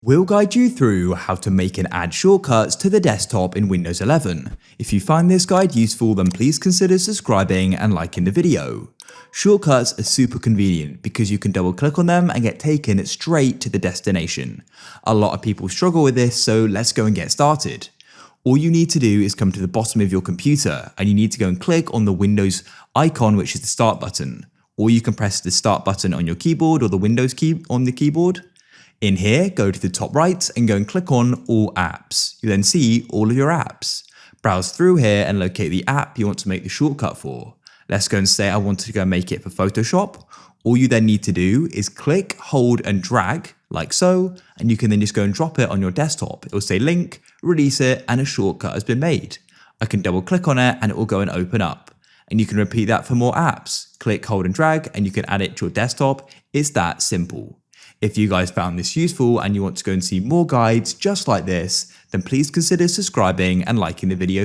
We'll guide you through how to make and add shortcuts to the desktop in Windows 11. If you find this guide useful, then please consider subscribing and liking the video. Shortcuts are super convenient because you can double click on them and get taken straight to the destination. A lot of people struggle with this, so let's go and get started. All you need to do is come to the bottom of your computer and you need to go and click on the Windows icon, which is the start button. Or you can press the start button on your keyboard or the Windows key on the keyboard. In here, go to the top right and go and click on All Apps. You then see all of your apps. Browse through here and locate the app you want to make the shortcut for. Let's go and say I want to go and make it for Photoshop. All you then need to do is click, hold and drag like so, and you can then just go and drop it on your desktop. It will say link, release it, and a shortcut has been made. I can double click on it and it will go and open up. And you can repeat that for more apps. Click, hold and drag, and you can add it to your desktop. It's that simple. If you guys found this useful and you want to go and see more guides just like this, then please consider subscribing and liking the video.